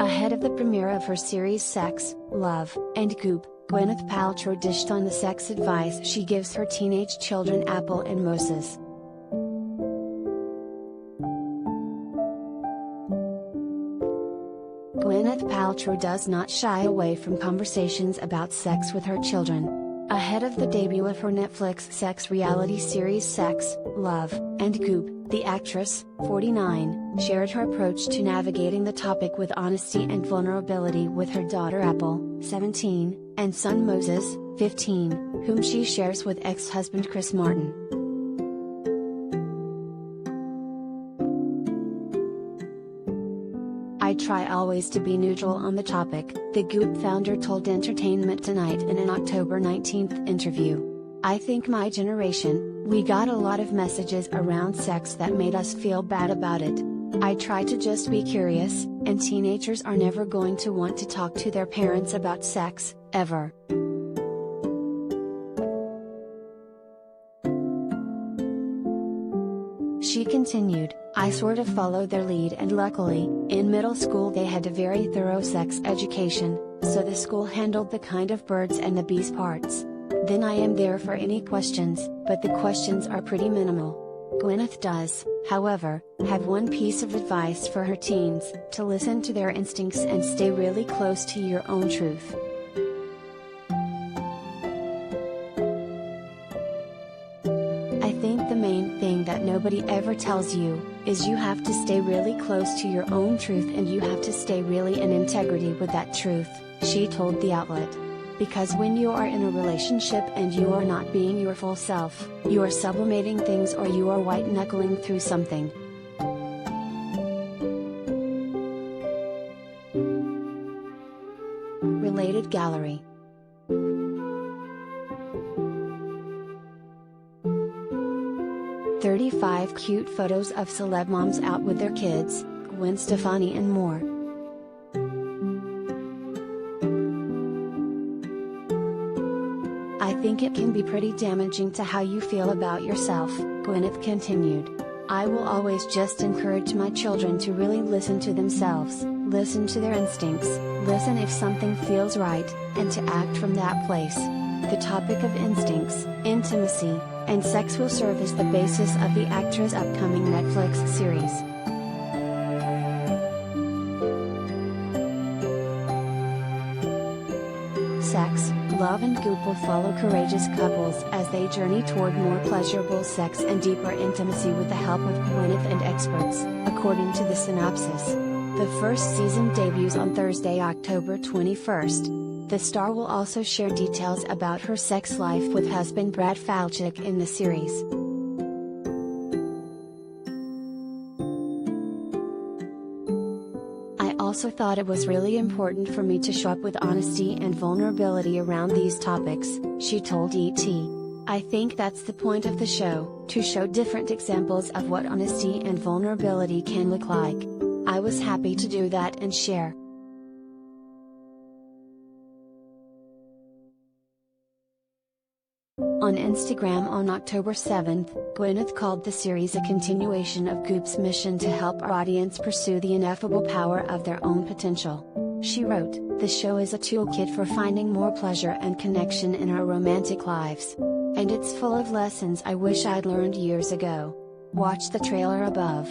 Ahead of the premiere of her series Sex, Love, and Goop, Gwyneth Paltrow dished on the sex advice she gives her teenage children Apple and Moses. Gwyneth Paltrow does not shy away from conversations about sex with her children. Ahead of the debut of her Netflix sex reality series Sex, Love, and Goop, the actress, 49, shared her approach to navigating the topic with honesty and vulnerability with her daughter Apple, 17, and son Moses, 15, whom she shares with ex-husband Chris Martin. I try always to be neutral on the topic, the Goop founder told Entertainment Tonight in an October 19 interview. I think my generation, we got a lot of messages around sex that made us feel bad about it. I try to just be curious, and teenagers are never going to want to talk to their parents about sex, ever. She continued, I sort of followed their lead, and luckily, in middle school they had a very thorough sex education, so the school handled the kind of birds and the bees parts. Then I am there for any questions, but the questions are pretty minimal. Gwyneth does, however, have one piece of advice for her teens, to listen to their instincts and stay really close to your own truth. I think the main thing that nobody ever tells you, is you have to stay really close to your own truth and you have to stay really in integrity with that truth, she told the outlet. Because when you are in a relationship and you are not being your full self, you are sublimating things or you are white-knuckling through something. Related gallery. "35 cute photos of celeb moms out with their kids, Gwen Stefani and more." I think it can be pretty damaging to how you feel about yourself, Gwyneth continued. I will always just encourage my children to really listen to themselves, listen to their instincts, listen if something feels right, and to act from that place. The topic of instincts, intimacy, and sex will serve as the basis of the actress' upcoming Netflix series. Sex, Love and Goop will follow courageous couples as they journey toward more pleasurable sex and deeper intimacy with the help of Gwyneth and experts, according to the synopsis. The first season debuts on Thursday, October 21. The star will also share details about her sex life with husband Brad Falchuk in the series. I also thought it was really important for me to show up with honesty and vulnerability around these topics, she told ET. I think that's the point of the show, to show different examples of what honesty and vulnerability can look like. I was happy to do that and share. On Instagram on October 7, Gwyneth called the series a continuation of Goop's mission to help our audience pursue the ineffable power of their own potential. She wrote, "The show is a toolkit for finding more pleasure and connection in our romantic lives. And it's full of lessons I wish I'd learned years ago. Watch the trailer above."